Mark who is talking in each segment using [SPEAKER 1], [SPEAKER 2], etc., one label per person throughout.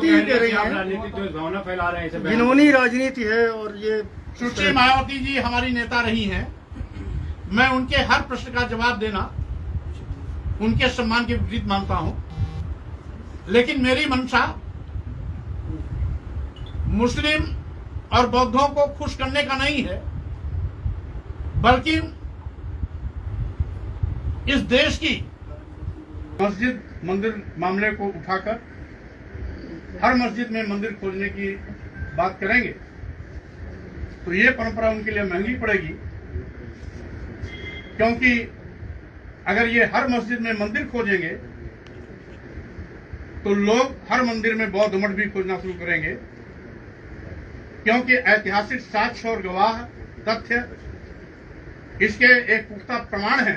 [SPEAKER 1] मायावती ही कह रही हैं,
[SPEAKER 2] राजनीतिक जो भावना फैला रहे हैं,
[SPEAKER 1] घिनौनी राजनीति है। और ये
[SPEAKER 3] सुश्री मायावती जी हमारी नेता रही हैं। मैं उनके हर प्रश्न का जवाब देना उनके सम्मान के विपरीत मानता हूं, लेकिन मेरी मंशा मुस्लिम और बौद्धों को खुश करने का नहीं है, बल्कि इस देश की मस्जिद मंदिर मामले को उठाकर हर मस्जिद में मंदिर खोलने की बात करेंगे तो ये परंपरा उनके लिए महंगी पड़ेगी, क्योंकि अगर ये हर मस्जिद में मंदिर खोजेंगे तो लोग हर मंदिर में बौद्ध मठ भी खोजना शुरू करेंगे, क्योंकि ऐतिहासिक साक्ष्य और गवाह तथ्य इसके एक पुख्ता प्रमाण है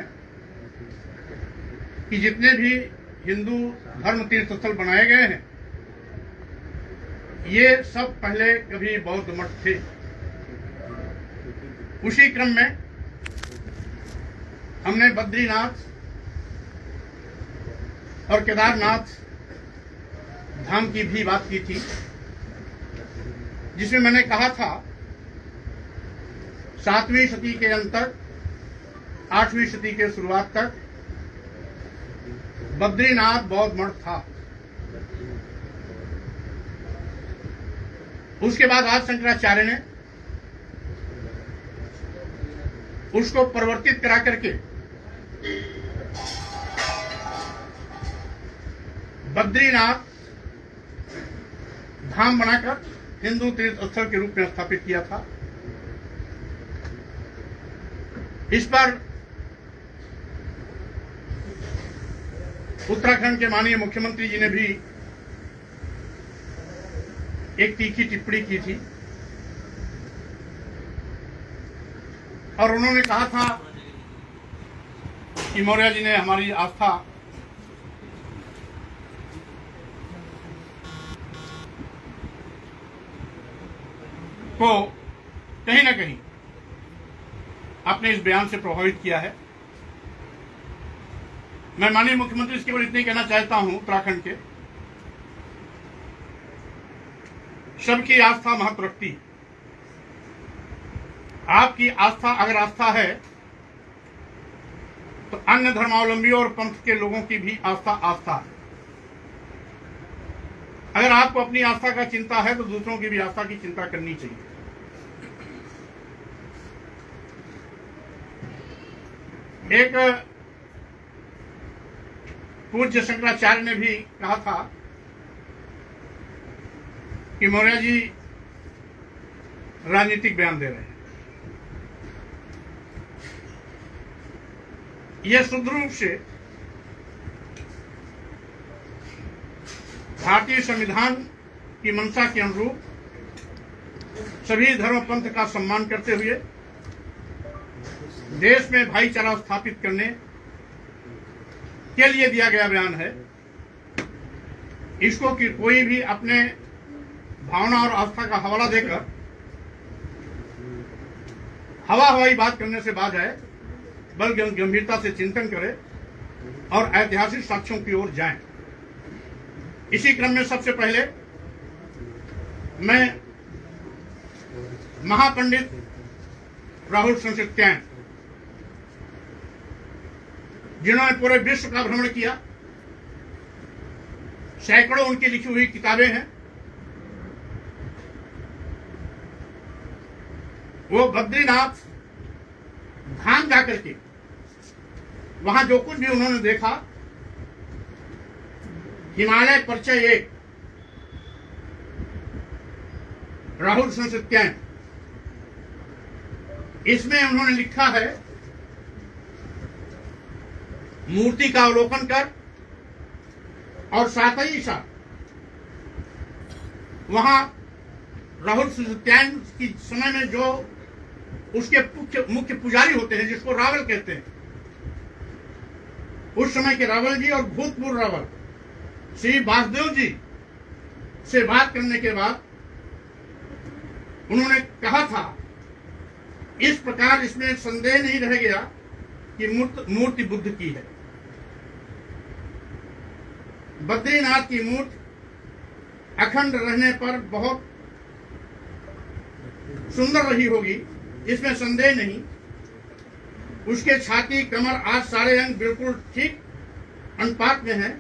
[SPEAKER 3] कि जितने भी हिंदू धर्म तीर्थ स्थल बनाए गए हैं ये सब पहले कभी बौद्ध मठ थे। उसी क्रम में हमने बद्रीनाथ और केदारनाथ धाम की भी बात की थी, जिसमें मैंने कहा था 7वीं सदी के अंत तक 8वीं सदी के शुरुआत तक बद्रीनाथ बौद्ध मठ था। उसके बाद आज शंकराचार्य ने उसको परिवर्तित करा करके बद्रीनाथ धाम बनाकर हिंदू तीर्थ स्थल के रूप में स्थापित किया था। इस पर उत्तराखंड के माननीय मुख्यमंत्री जी ने भी एक तीखी टिप्पणी की थी और उन्होंने कहा था कि मौर्य जी ने हमारी आस्था को कहीं ना कहीं अपने इस बयान से प्रभावित किया है। मैं माननीय मुख्यमंत्री से केवल इतना ही कहना चाहता हूं, उत्तराखंड के सबकी आस्था महत्व रखती है। आपकी आस्था अगर आस्था है तो अन्य धर्मावलंबियों और पंथ के लोगों की भी आस्था आस्था है। अगर आपको अपनी आस्था का चिंता है तो दूसरों की भी आस्था की चिंता करनी चाहिए। एक पूज्य शंकराचार्य ने भी कहा था कि मौर्य जी राजनीतिक बयान दे रहे हैं। यह शुद्ध रूप से भारतीय संविधान की मंशा के अनुरूप सभी धर्म पंथ का सम्मान करते हुए देश में भाईचारा स्थापित करने के लिए दिया गया बयान है। इसको कि कोई भी अपने भावना और आस्था का हवाला देकर हवा हवाई बात करने से बाज आए, बल्कि गंभीरता से चिंतन करे और ऐतिहासिक साक्ष्यों की ओर जाएं। इसी क्रम में सबसे पहले मैं महापंडित राहुल संस्कृत्यायन, जिन्होंने पूरे विश्व का भ्रमण किया, सैकड़ों उनकी लिखी हुई किताबें हैं, वो बद्रीनाथ धाम जाकर के वहां जो कुछ भी उन्होंने देखा, हिमालय परिचय एक राहुल संस्कृत्यायन, इसमें उन्होंने लिखा है मूर्ति का अवलोकन कर और साथ ही साथ वहां राहुल संस्कृत्यायन की समय में जो उसके मुख्य पुजारी होते हैं, जिसको रावल कहते हैं, उस समय के रावल जी और भूतपूर्व रावल श्री वासुदेव जी से बात करने के बाद उन्होंने कहा था, इस प्रकार इसमें संदेह नहीं रह गया कि मूर्ति बुद्ध की है। बद्रीनाथ की मूर्ति अखंड रहने पर बहुत सुंदर रही होगी, इसमें संदेह नहीं। उसके छाती, कमर आदि सारे अंग बिल्कुल ठीक अनुपात में हैं।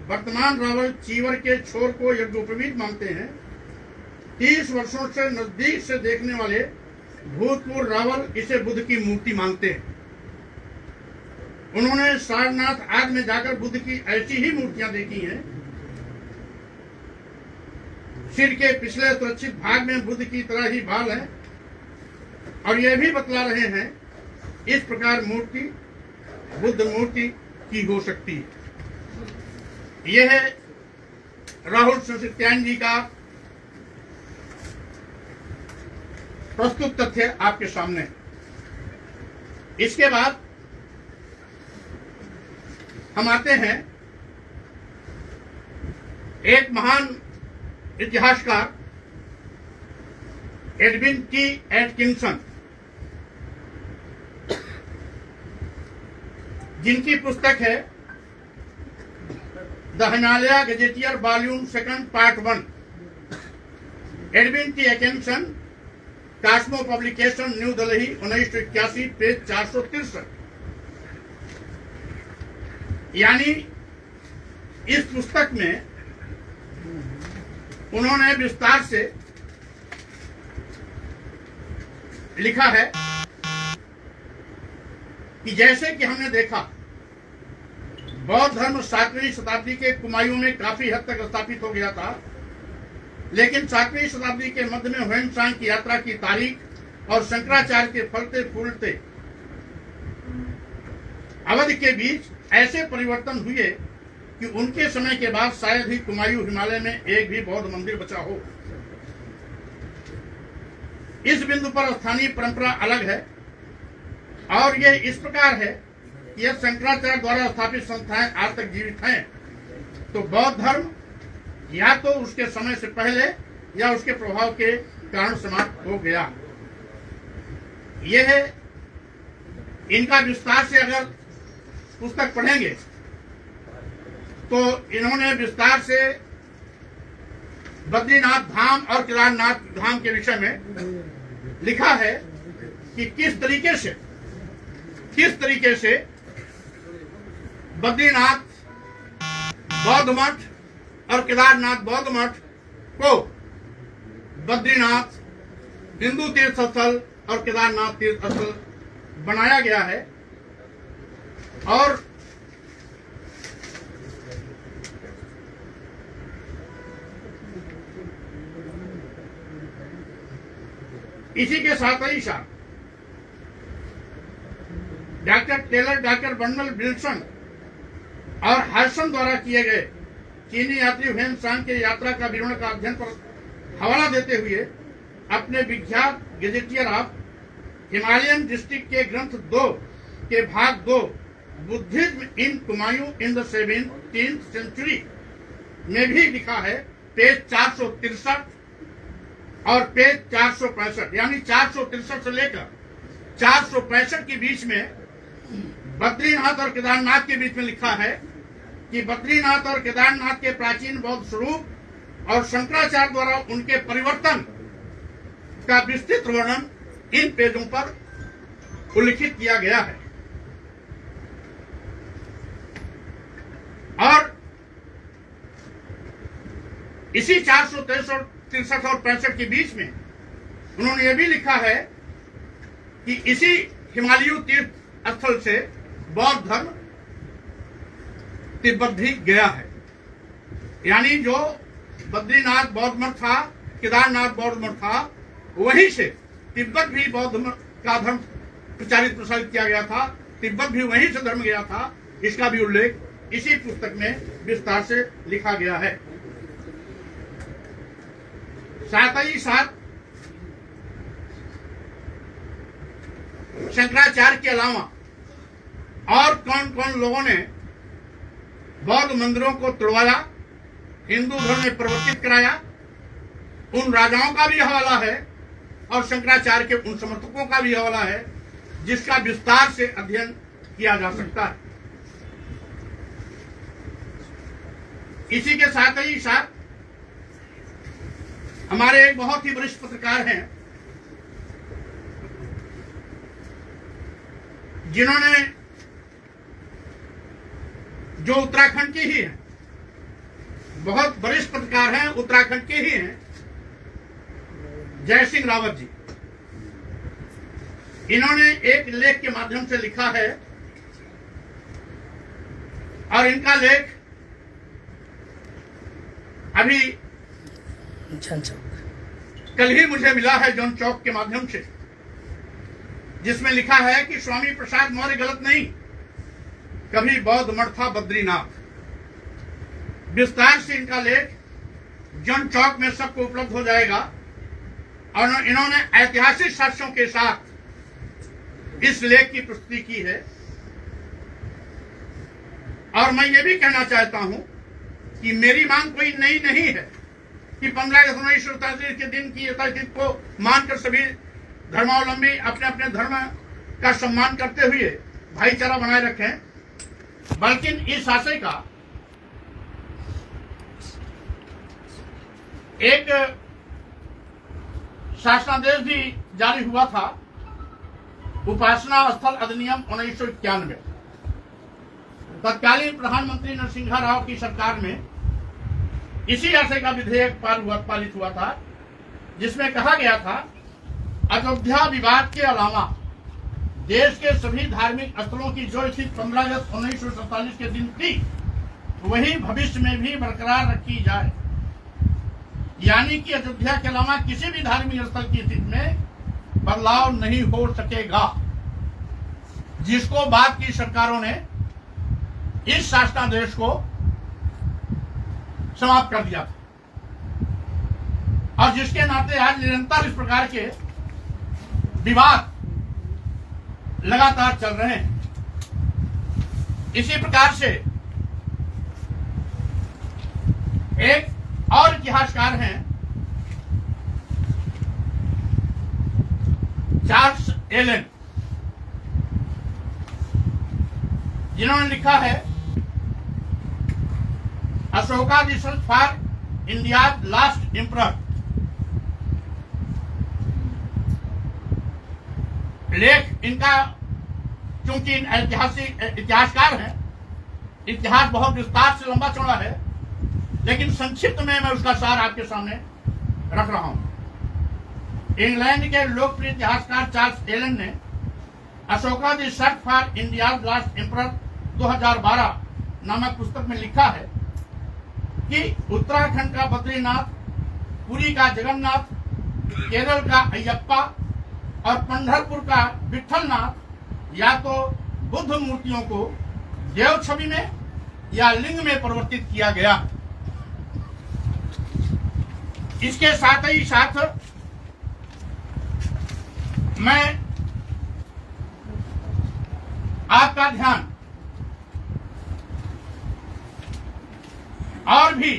[SPEAKER 3] वर्तमान रावल चीवर के छोर को यज्ञोपवीत मानते हैं। 30 वर्षों से नजदीक से देखने वाले भूतपूर्व रावल इसे बुद्ध की मूर्ति मानते हैं। उन्होंने सारनाथ आदि में जाकर बुद्ध की ऐसी ही मूर्तियां देखी हैं। सिर के पिछले सुरक्षित भाग में बुद्ध की तरह ही बाल है और यह भी बतला रहे हैं इस प्रकार मूर्ति बुद्ध मूर्ति की हो सकती है। यह है राहुल संस्कृत्यायन जी का प्रस्तुत तथ्य आपके सामने। इसके बाद हम आते हैं एक महान इतिहासकार एडविन टी एटकिंसन, जिनकी पुस्तक है the Himalaya gazetteer volume 2 part 1। Edwin T Atkinson, Cosmo publication, New Delhi, 1981, page 463। यानी इस पुस्तक में उन्होंने विस्तार से लिखा है कि जैसे कि हमने देखा बौद्ध धर्म 7वीं शताब्दी के कुमायूं में काफी हद तक स्थापित हो गया था, लेकिन 7वीं शताब्दी के मध्य में ह्वेन-त्सांग की यात्रा की तारीख और शंकराचार्य के फलते फूलते अवधि के बीच ऐसे परिवर्तन हुए कि उनके समय के बाद शायद ही कुमायूं हिमालय में एक भी बौद्ध मंदिर बचा हो। इस बिंदु पर स्थानीय परंपरा अलग है और यह इस प्रकार है कि यह शंकराचार्य द्वारा स्थापित संस्थाएं आज तक जीवित हैं, तो बौद्ध धर्म या तो उसके समय से पहले या उसके प्रभाव के कारण समाप्त हो गया। यह है इनका विस्तार से अगर पुस्तक पढ़ेंगे तो इन्होंने विस्तार से बद्रीनाथ धाम और केदारनाथ धाम के विषय में लिखा है कि किस तरीके से बद्रीनाथ बौद्ध मठ और केदारनाथ बौद्ध मठ को बद्रीनाथ हिंदू तीर्थ स्थल और केदारनाथ तीर्थ स्थल बनाया गया है। और इसी के साथ ही साथ doctor Taylor, doctor Bernal Wilson और हर्सन द्वारा किए गए चीनी यात्री ह्वेन-त्सांग के यात्रा का विवरण का अध्ययन पर हवाला देते हुए अपने विख्यात गेजेटियर ऑफ हिमालयन डिस्ट्रिक्ट के ग्रंथ 2 के भाग 2 Buddhism in Kumaon in the 17th century में भी लिखा है, पेज 463 और पेज 465, यानी 463 से लेकर 465 के बीच में बद्रीनाथ और केदारनाथ के बीच में लिखा है कि बद्रीनाथ और केदारनाथ के प्राचीन बौद्ध स्वरूप और शंकराचार्य द्वारा उनके परिवर्तन का विस्तृत वर्णन इन पेजों पर उल्लिखित किया गया है। और इसी 463 और 65 के बीच में उन्होंने यह भी लिखा है कि इसी हिमालयी तीर्थ स्थल से बौद्ध धर्म तिब्बत भी गया है। यानी जो बद्रीनाथ बौद्ध मठ था, केदारनाथ बौद्ध मठ था, वहीं से तिब्बत भी बौद्ध का धर्म प्रचारित प्रसारित किया गया था, तिब्बत भी वहीं से धर्म गया था। इसका भी उल्लेख इसी पुस्तक में विस्तार से लिखा गया है। साथ ही साथ शंकराचार्य के अलावा और कौन कौन लोगों ने बौद्ध मंदिरों को तोड़वाया, हिंदू धर्म में परिवर्तित कराया, उन राजाओं का भी हवाला है और शंकराचार्य के उन समर्थकों का भी हवाला है, जिसका विस्तार से अध्ययन किया जा सकता है। इसी के साथ ही साथ हमारे एक बहुत ही वरिष्ठ पत्रकार हैं जिन्होंने जो उत्तराखंड के ही हैं, बहुत वरिष्ठ पत्रकार हैं, उत्तराखंड के ही हैं, जय सिंह रावत जी। इन्होंने एक लेख के माध्यम से लिखा है और इनका लेख अभी कल ही मुझे मिला है जॉन चौक के माध्यम से, जिसमें लिखा है कि स्वामी प्रसाद मौर्य गलत नहीं, कभी बौद्ध मठ था बद्रीनाथ। विस्तार से इनका लेख जॉन चौक में सबको उपलब्ध हो जाएगा और इन्होंने ऐतिहासिक साक्ष्यों के साथ इस लेख की प्रस्तुति की है। और मैं ये भी कहना चाहता हूं कि मेरी मांग कोई नई नहीं है कि 15 अगस्त 1947 के दिन की यथास्थिति को मानकर सभी धर्मावलंबी अपने अपने धर्म का सम्मान करते हुए भाईचारा बनाए रखें, बल्कि इस आशय का एक शासनादेश भी जारी हुआ था, उपासना स्थल अधिनियम 1991। तत्कालीन प्रधानमंत्री नरसिंह राव की सरकार में इसी आशय का विधेयक पारित हुआ था, जिसमें कहा गया था अयोध्या विवाद के अलावा देश के सभी धार्मिक स्थलों की जो स्थिति 15 अगस्त 1947 के दिन थी वही भविष्य में भी बरकरार रखी जाए। यानी कि अयोध्या के अलावा किसी भी धार्मिक स्थल की स्थिति में बदलाव नहीं हो सकेगा, जिसको बाद की सरकारों ने इस शासनादेश को समाप्त कर दिया था और जिसके नाते आज निरंतर इस प्रकार के विवाद लगातार चल रहे हैं। इसी प्रकार से एक और इतिहासकार हैं चार्ल्स एलन, जिन्होंने लिखा है Ashoka the search for India last emperor. लेख इनका क्योंकि ऐतिहासिक इतिहासकार हैं, इतिहास बहुत विस्तार से लंबा चौड़ा है, लेकिन संक्षिप्त में मैं उसका सार आपके सामने रख रहा हूं। इंग्लैंड के लोकप्रिय इतिहासकार चार्ल्स एलन ने Ashoka the search for India last emperor 2012 नामक पुस्तक में लिखा है कि उत्तराखंड का बद्रीनाथ, पुरी का जगन्नाथ, केरल का अयप्पा और पंढरपुर का विठलनाथ या तो बुद्ध मूर्तियों को देव छवि में या लिंग में परिवर्तित किया गया। इसके साथ ही साथ मैं आपका ध्यान और भी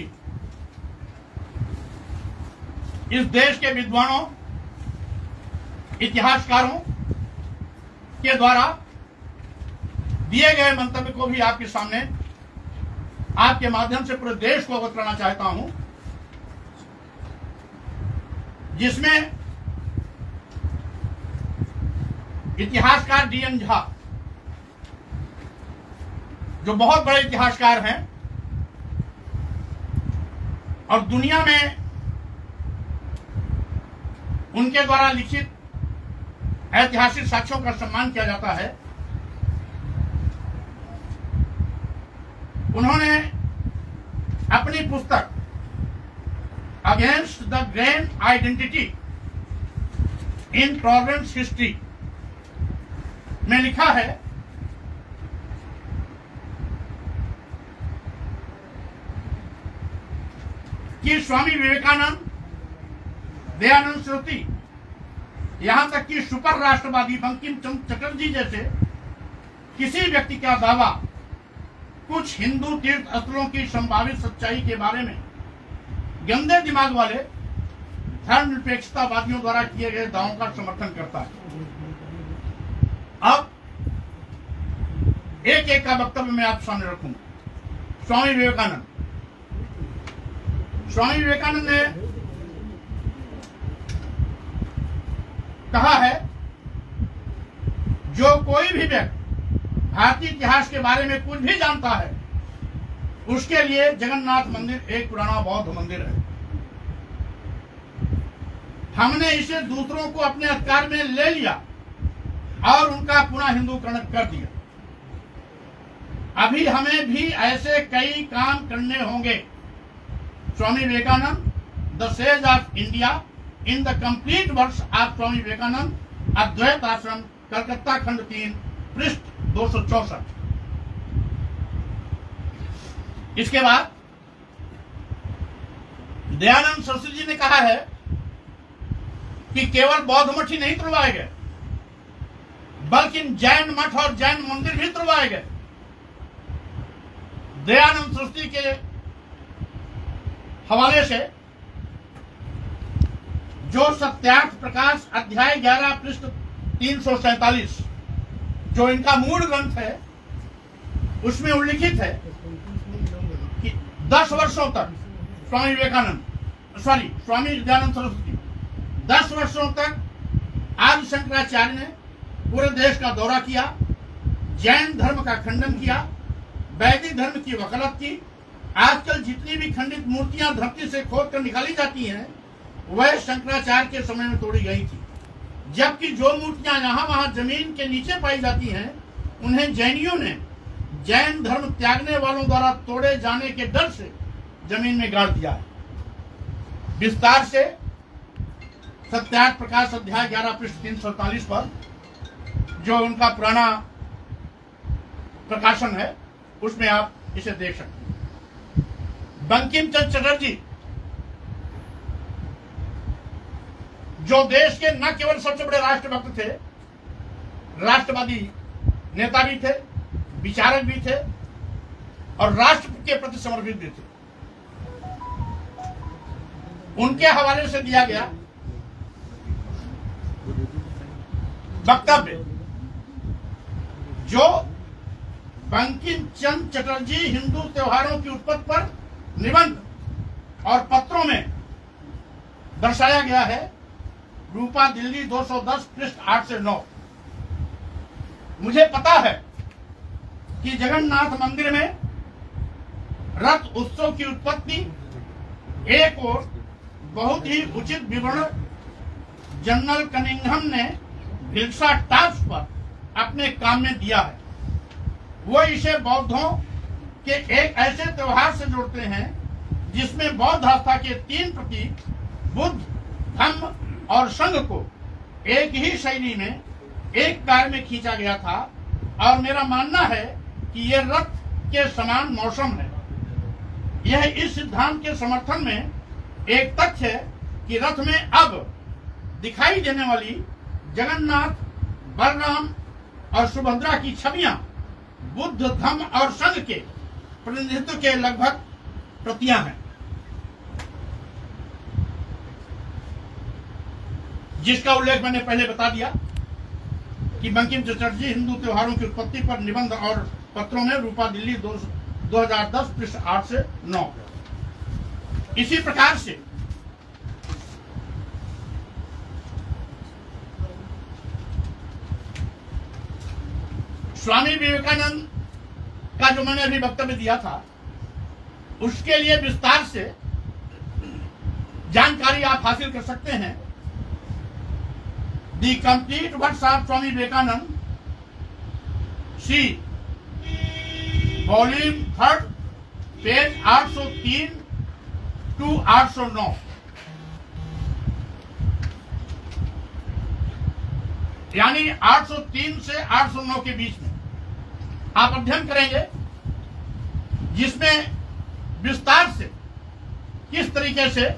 [SPEAKER 3] इस देश के विद्वानों, इतिहासकारों के द्वारा दिए गए मंतव्य को भी आपके सामने आपके माध्यम से पूरे देश को अवगत करना चाहता हूं, जिसमें इतिहासकार डीएन झा, जो बहुत बड़े इतिहासकार हैं और दुनिया में उनके द्वारा लिखित ऐतिहासिक साक्ष्यों का सम्मान किया जाता है, उन्होंने अपनी पुस्तक against the grand identity in tolerance history में लिखा है कि स्वामी विवेकानंद, दयानंद सरस्वती, यहां तक कि सुपर राष्ट्रवादी बंकिम चंद्र चटर्जी जैसे किसी व्यक्ति का दावा कुछ हिंदू तीर्थ स्थलों की संभावित सच्चाई के बारे में गंदे दिमाग वाले धर्मनिरपेक्षतावादियों द्वारा किए गए दावों का समर्थन करता है। अब एक एक का वक्तव्य मैं आप सामने रखूंगा। स्वामी विवेकानंद, स्वामी विवेकानंद ने कहा है, जो कोई भी व्यक्ति भारतीय इतिहास के बारे में कुछ भी जानता है, उसके लिए जगन्नाथ मंदिर एक पुराना बौद्ध मंदिर है। हमने इसे दूसरों को अपने अधिकार में ले लिया और उनका पुनः हिंदूकरण कर दिया। अभी हमें भी ऐसे कई काम करने होंगे। Swami Vivekananda, the sage of India in the complete works of Swami Vivekananda, Advaita Ashrama, Calcutta, खंड 3, पृष्ठ 264। इसके बाद दयानंद सरस्वती जी ने कहा है कि केवल बौद्ध मठ ही नहीं तुड़वाए गए, बल्कि जैन मठ और जैन मंदिर भी तुड़वाए गए। दयानंद सरस्वती के हवाले से जो सत्यार्थ प्रकाश अध्याय 11 पृष्ठ 347 जो इनका मूल ग्रंथ है, उसमें उल्लिखित है कि 10 वर्षों तक स्वामी दयानंद सरस्वती 10 वर्षों तक आदि शंकराचार्य ने पूरे देश का दौरा किया, जैन धर्म का खंडन किया, वैदिक धर्म की वकालत की। आजकल जितनी भी खंडित मूर्तियां धरती से खोद कर निकाली जाती हैं, वह शंकराचार्य के समय में तोड़ी गई थी, जबकि जो मूर्तियां यहाँ वहां जमीन के नीचे पाई जाती हैं, उन्हें जैनियों ने जैन धर्म त्यागने वालों द्वारा तोड़े जाने के डर से जमीन में गाड़ दिया है। विस्तार से सत्यार्थ प्रकाश अध्याय 11 पृष्ठ 347 पर जो उनका पुराना प्रकाशन है, उसमें आप इसे देख सकते हैं। बंकिम चंद्र चटर्जी जो देश के न केवल सबसे बड़े राष्ट्रभक्त थे, राष्ट्रवादी नेता भी थे, विचारक भी थे और राष्ट्र के प्रति समर्पित भी थे। उनके हवाले से दिया गया वक्तव्य जो बंकिम चंद्र चटर्जी हिंदू त्योहारों की उत्पत्ति पर निबंध और पत्रों में दर्शाया गया है, रूपा दिल्ली 210 पृष्ठ 8 से 9। मुझे पता है कि जगन्नाथ मंदिर में रथ उत्सव की उत्पत्ति एक और बहुत ही उचित विवरण जनरल कनिंघम ने भिल्सा टास्क पर अपने काम में दिया है। वो इसे बौद्धों के एक ऐसे त्योहार से जोड़ते हैं जिसमें बौद्ध आस्था के 3 प्रतीक बुद्ध, धम्म और संघ को एक ही शैली में एक कार में खींचा गया था, और मेरा मानना है कि यह रथ के समान मौसम है। यह इस सिद्धांत के समर्थन में एक तथ्य है कि रथ में अब दिखाई देने वाली जगन्नाथ, बलराम और सुभद्रा की छवियां बुद्ध, धम्म और संघ के प्रतिनिधित्व के लगभग प्रतियां हैं, जिसका उल्लेख मैंने पहले बता दिया कि बंकिम चटर्जी हिंदू त्योहारों की उत्पत्ति पर निबंध और पत्रों में रूपा दिल्ली 2010 पृष्ठ 8 से 9। इसी प्रकार से स्वामी विवेकानंद का जो मैंने अभी वक्तव्य दिया था, उसके लिए विस्तार से जानकारी आप हासिल कर सकते हैं। The complete works of Swami Vivekananda, C volume 3, page 803 to 809। यानी 803 से 809 के बीच में आप अध्ययन करेंगे, जिसमें विस्तार से किस तरीके से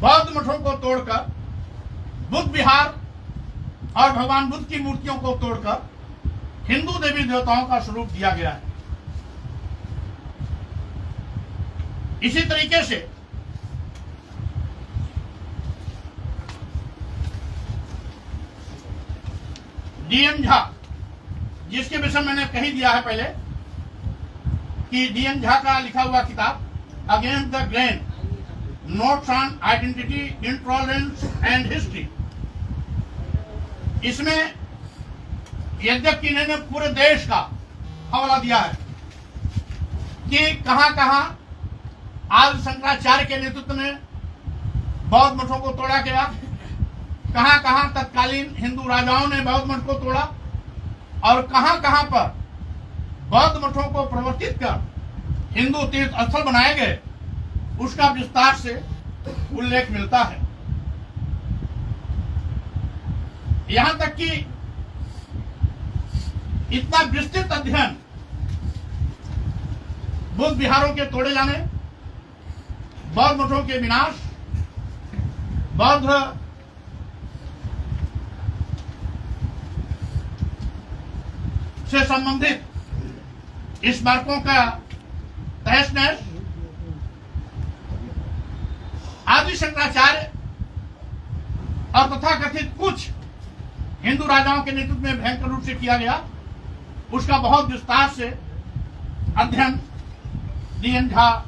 [SPEAKER 3] बौद्ध मठों को तोड़कर बुद्ध विहार और भगवान बुद्ध की मूर्तियों को तोड़कर हिंदू देवी देवताओं का स्वरूप दिया गया है। इसी तरीके से डीएन झा, जिसके विषय मैंने कही दिया है पहले कि डीएन झा का लिखा हुआ किताब against the grain notes on identity, intolerance and history. इसमें यद्यपि इन्होंने पूरे देश का हवाला दिया है कि कहां कहां आदि शंकराचार्य के नेतृत्व में बौद्ध मठों को तोड़ा गया, कहां कहां तत्कालीन हिंदू राजाओं ने बौद्ध मठ को तोड़ा और कहां कहां पर बौद्ध मठों को परिवर्तित कर हिंदू तीर्थ स्थल बनाए गए, उसका विस्तार से उल्लेख मिलता है। यहां तक कि इतना विस्तृत अध्ययन बुद्ध विहारों के तोड़े जाने, बौद्ध मठों के विनाश, बौद्ध से संबंधित स्मारकों का तहस नहस, आदि शंकराचार्य और तथाकथित कुछ हिंदू राजाओं के नेतृत्व में भयंकर रूप से किया गया, उसका बहुत विस्तार से अध्ययन डीएन झा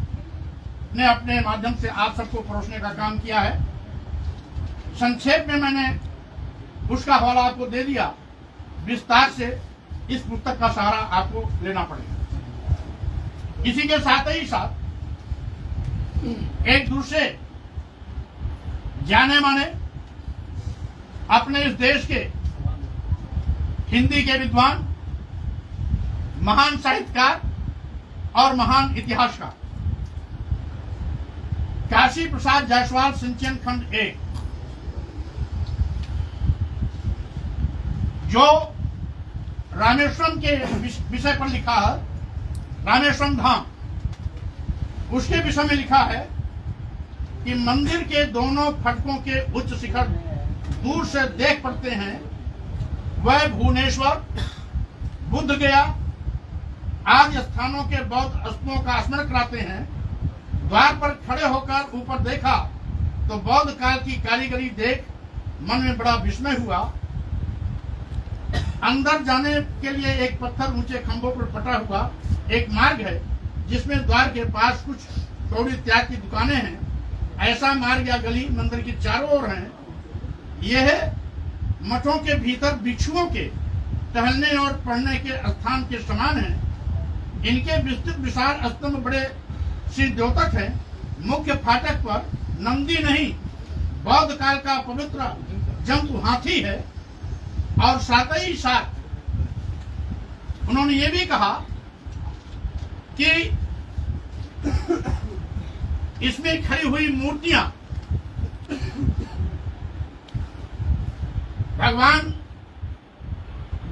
[SPEAKER 3] ने अपने माध्यम से आप सबको परोसने का काम किया है। संक्षेप में मैंने उसका हवाला आपको दे दिया, विस्तार से इस पुस्तक का सहारा आपको लेना पड़ेगा। इसी के साथ ही साथ एक दूसरे जाने माने अपने इस देश के हिंदी के विद्वान, महान साहित्यकार और महान इतिहासकार काशी प्रसाद जायसवाल सिंचन खंड 1, जो रामेश्वरम के विषय पर लिखा है, रामेश्वरम धाम, उसके विषय में लिखा है कि मंदिर के दोनों फटकों के उच्च शिखर दूर से देख पड़ते हैं, वह भुवनेश्वर, बुद्ध गया आदि स्थानों के बौद्ध स्तूपों का स्मरण कराते हैं। द्वार पर खड़े होकर ऊपर देखा तो बौद्ध काल की कारीगरी देख मन में बड़ा विस्मय हुआ। अंदर जाने के लिए एक पत्थर ऊंचे खंभों पर पटा हुआ एक मार्ग है, जिसमें द्वार के पास कुछ कौड़ी त्याग की दुकानें हैं। ऐसा मार्ग या गली मंदिर की चारों ओर है। यह मठों के भीतर भिक्षुओं के टहलने और पढ़ने के स्थान के समान है। इनके विस्तृत विशाल स्तंभ बड़े श्री द्योतक है। मुख्य फाटक पर नंदी नहीं, बौद्ध काल का पवित्र जंतु हाथी है। और साथ ही साथ उन्होंने ये भी कहा कि इसमें खड़ी हुई मूर्तियां भगवान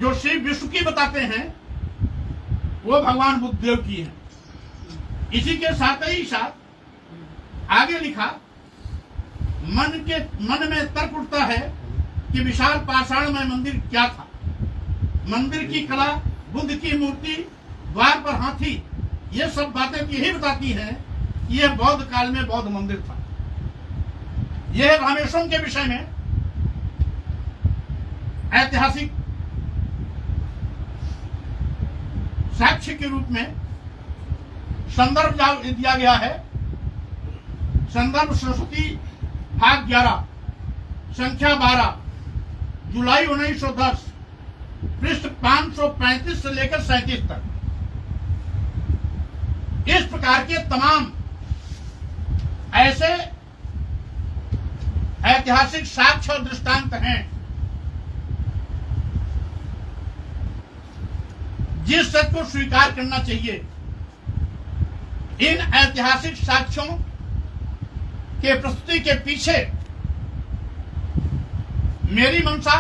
[SPEAKER 3] जो श्री विष्णु की बताते हैं, वो भगवान बुद्धदेव की है। इसी के साथ ही साथ आगे लिखा, मन में तर्क उठता है कि विशाल पाषाणमय मंदिर क्या था। मंदिर की कला, बुद्ध की मूर्ति, द्वार पर हाथी, ये सब बातें यही बताती हैं कि यह बौद्ध काल में बौद्ध मंदिर था। यह रामेश्वरम के विषय में ऐतिहासिक साक्ष्य के रूप में संदर्भ दिया गया है। संदर्भ सरस्वती भाग 11 संख्या 12 जुलाई 1910 पृष्ठ 535 से लेकर 37 तक। इस प्रकार के तमाम ऐसे ऐतिहासिक साक्ष्य और दृष्टांत हैं जिस सत्य को स्वीकार करना चाहिए। इन ऐतिहासिक साक्ष्यों के प्रस्तुति के पीछे मेरी मंशा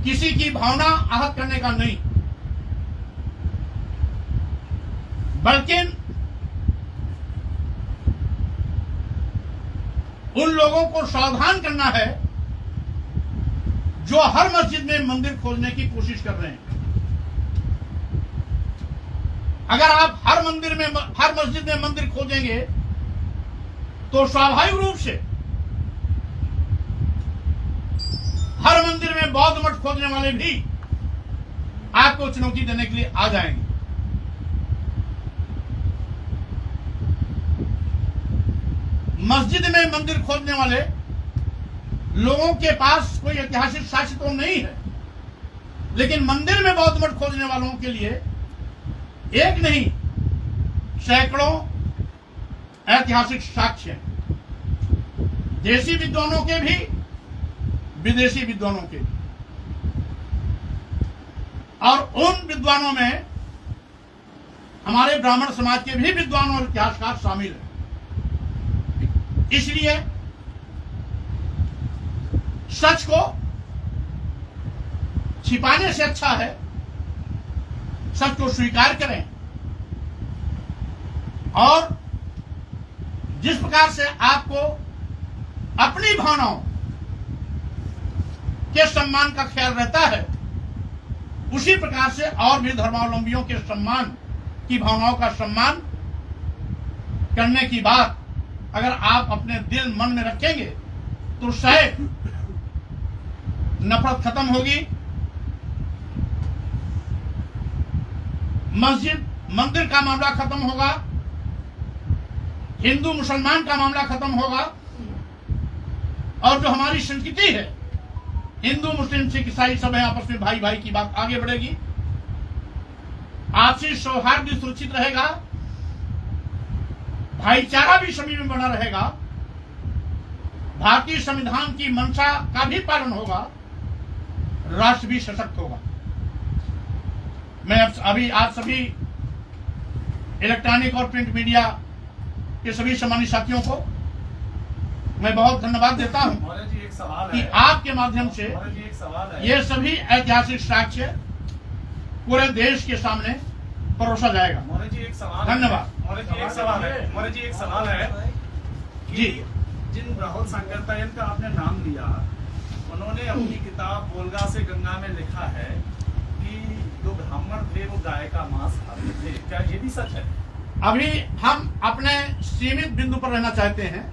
[SPEAKER 3] किसी की भावना आहत करने का नहीं, बल्कि उन लोगों को सावधान करना है जो हर मस्जिद में मंदिर खोलने की कोशिश कर रहे हैं। अगर आप हर मस्जिद में मंदिर खोजेंगे तो स्वाभाविक रूप से हर मंदिर में बौद्ध मठ खोजने वाले भी आपको चुनौती देने के लिए आ जाएंगे। मस्जिद में मंदिर खोदने वाले लोगों के पास कोई ऐतिहासिक साक्ष्य तो नहीं है, लेकिन मंदिर में बौद्ध मठ खोदने वालों के लिए एक नहीं सैकड़ों ऐतिहासिक साक्ष्य हैं, देशी विद्वानों के भी विदेशी विद्वानों के भी। और उन विद्वानों में हमारे ब्राह्मण समाज के भी विद्वान और इतिहासकार शामिल हैं। इसलिए सच को छिपाने से अच्छा है सच को स्वीकार करें, और जिस प्रकार से आपको अपनी भावनाओं के सम्मान का ख्याल रहता है, उसी प्रकार से और भी धर्मावलंबियों के सम्मान की भावनाओं का सम्मान करने की बात अगर आप अपने दिल मन में रखेंगे तो शायद नफरत खत्म होगी, मस्जिद मंदिर का मामला खत्म होगा, हिंदू मुसलमान का मामला खत्म होगा, और जो हमारी संस्कृति है हिंदू मुस्लिम सिख ईसाई सब है आपस में भाई भाई की बात आगे बढ़ेगी, आपसी सौहार्द भी सुरक्षित रहेगा, भाईचारा भी सभी में बना रहेगा, भारतीय संविधान की मंशा का भी पालन होगा, राष्ट्र भी सशक्त होगा। मैं अभी आप सभी इलेक्ट्रॉनिक और प्रिंट मीडिया के सभी सम्मानित साथियों को मैं बहुत धन्यवाद देता हूं कि आपके माध्यम से ये सभी ऐतिहासिक साक्ष्य पूरे देश के सामने परोसा जाएगा। धन्यवाद।
[SPEAKER 4] मौर्य जी एक सवाल है कि
[SPEAKER 3] जी।
[SPEAKER 4] जिन राहुल संकरतायन का आपने नाम लिया, उन्होंने अपनी किताब वोल्गा से गंगा में लिखा है कि जो ब्राह्मण थे वो गाय का मांस खाते थे। क्या ये भी सच है?
[SPEAKER 3] अभी हम अपने सीमित बिंदु पर रहना चाहते हैं,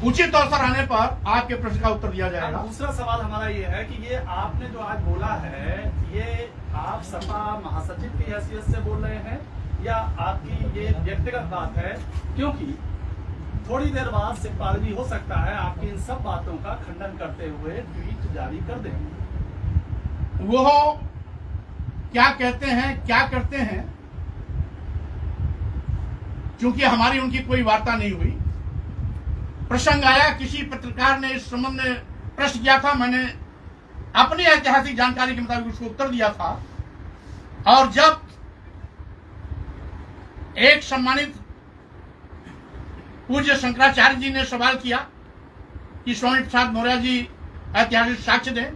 [SPEAKER 3] उचित अवसर आने पर आपके प्रश्न का उत्तर दिया जाएगा।
[SPEAKER 4] दूसरा सवाल हमारा ये है कि ये आपने जो आज बोला है, ये आप सपा महासचिव की हैसियत से बोल रहे हैं या आपकी ये व्यक्तिगत बात है? क्योंकि थोड़ी देर बाद सिखपाल भी हो सकता है आपकी इन सब बातों का खंडन करते हुए ट्वीट जारी कर दें।
[SPEAKER 3] वो क्या कहते हैं क्या करते हैं, क्योंकि हमारी उनकी कोई वार्ता नहीं हुई। प्रसंग आया, किसी पत्रकार ने इस संबंध में प्रश्न किया था, मैंने अपनी ऐतिहासिक जानकारी के मुताबिक उसको उत्तर दिया था, और जब एक सम्मानित पूज्य शंकराचार्य जी ने सवाल किया कि स्वामी प्रसाद मौर्य जी ऐतिहासिक साक्ष्य दें,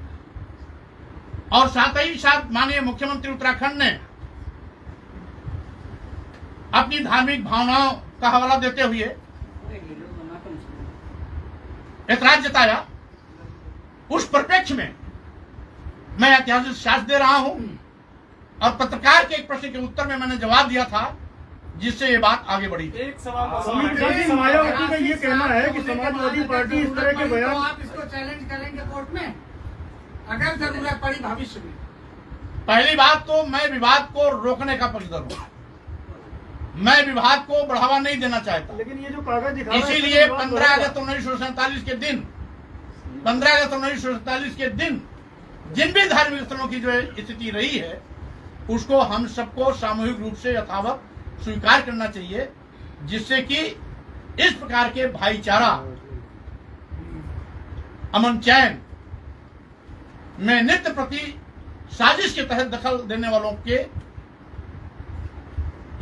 [SPEAKER 3] और साथ ही साथ माननीय मुख्यमंत्री उत्तराखंड ने अपनी धार्मिक भावनाओं का हवाला देते हुए ऐतराज जताया, उस परिप्रेक्ष्य में मैं ऐतिहासिक साक्ष्य दे रहा हूं, और पत्रकार के एक प्रश्न के उत्तर में मैंने जवाब दिया था, जिससे ये बात आगे बढ़ी।
[SPEAKER 4] एक सवाल
[SPEAKER 1] मायावती का ये कहना है कि समाजवादी पार्टी इस तरह के बयान,
[SPEAKER 5] तो आप इसको चैलेंज करेंगे कोर्ट में अगर जरूरत पड़ी भविष्य में?
[SPEAKER 3] पहली बात तो मैं विवाद को रोकने का पक्षधर हूं, मैं विवाद को बढ़ावा नहीं देना चाहता।
[SPEAKER 1] लेकिन ये जो कागज दिखा रहा है,
[SPEAKER 3] इसीलिए
[SPEAKER 1] इसका
[SPEAKER 3] 15 अगस्त 1947 के दिन 15 अगस्त 1947 के दिन जिन भी धार्मिक स्थलों की जो स्थिति रही है, उसको हम सबको सामूहिक रूप से यथावत स्वीकार करना चाहिए, जिससे कि इस प्रकार के भाईचारा, अमन चैन में नित्य प्रति साजिश के तहत दखल देने वालों के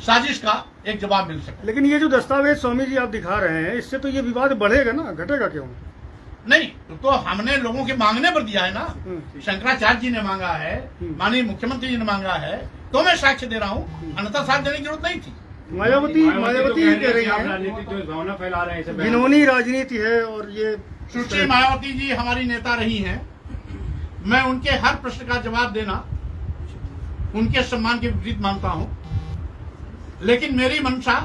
[SPEAKER 3] साजिश का एक जवाब मिल सके।
[SPEAKER 1] लेकिन ये जो दस्तावेज स्वामी जी आप दिखा रहे हैं, इससे तो ये विवाद बढ़ेगा ना, घटेगा क्यों?
[SPEAKER 3] नहीं, तो हमने लोगों के मांगने पर दिया है ना। शंकराचार्य जी ने मांगा है, माननीय मुख्यमंत्री जी ने मांगा है, तो मैं साक्ष्य दे रहा हूँ, अन्यथा साक्ष्य देने की जरूरत नहीं थी।
[SPEAKER 1] मायावती ये कह रही है
[SPEAKER 2] राजनीतिक जो भावना फैला रहे हैं इसे बयान-
[SPEAKER 1] घिनौनी राजनीति है, और ये
[SPEAKER 3] सुश्री मायावती जी हमारी नेता रही हैं, मैं उनके हर प्रश्न का जवाब देना उनके सम्मान के विपरीत मानता हूं, लेकिन मेरी मंशा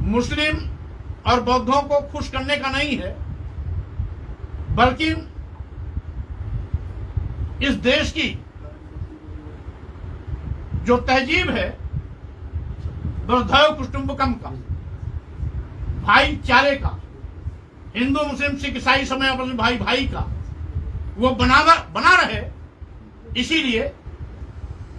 [SPEAKER 3] मुस्लिम और बौद्धों को खुश करने का नहीं है, बल्कि इस देश की जो तहजीब है वसुधैव कुटुंबकम का, भाईचारे का, हिंदू मुस्लिम सिख ईसाई समय अपने भाई भाई का वो बना रहे, इसीलिए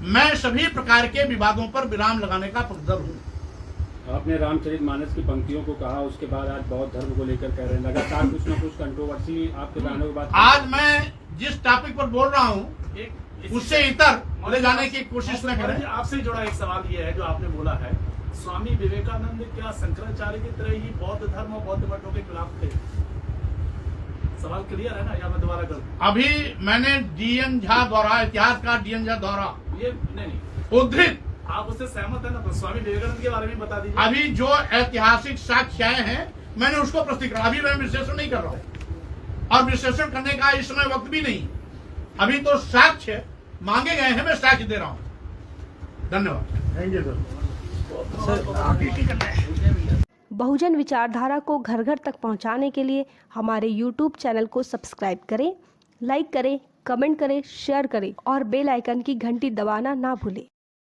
[SPEAKER 3] मैं सभी प्रकार के विवादों पर विराम लगाने का पुरजर हूं।
[SPEAKER 2] आपने रामचरितमानस की पंक्तियों को कहा, उसके बाद आज बौद्ध धर्म को लेकर कह रहे हैं, लगातार कुछ न कुछ कंट्रोवर्सी आपके बयानों के बाद।
[SPEAKER 3] आज मैं जिस टॉपिक पर बोल रहा हूं उससे इतर ले जाने की कोशिश न करें।
[SPEAKER 4] आपसे जुड़ा एक सवाल ये है जो आपने बोला है, स्वामी विवेकानंद क्या शंकराचार्य की तरह ही बौद्ध धर्म और बौद्ध मठों के खिलाफ थे? सवाल क्लियर है ना, या मैं दोबारा करूं?
[SPEAKER 3] अभी मैंने डीएन झा द्वारा, इतिहासकार डीएन झा द्वारा
[SPEAKER 4] ये नहीं
[SPEAKER 3] उद्धृत,
[SPEAKER 4] आप उससे सहमत है ना? तो स्वामी विवेकानंद के बारे में बता दीजिए।
[SPEAKER 3] अभी जो ऐतिहासिक साक्ष्य आए हैं मैंने उसको प्रस्तुत करा। अभी मैं विश्लेषण नहीं कर रहा हूं और विश्लेषण करने का इस समय वक्त भी नहीं। अभी तो साक्ष्य मांगे गए हैं, मैं साक्ष्य दे रहा हूं। धन्यवाद।
[SPEAKER 1] Thank you sir.
[SPEAKER 6] बहुजन विचारधारा को घर घर तक पहुंचाने के लिए हमारे YouTube चैनल को सब्सक्राइब करें, लाइक करें, कमेंट करें, शेयर करें और बेल आइकन की घंटी दबाना ना भूलें।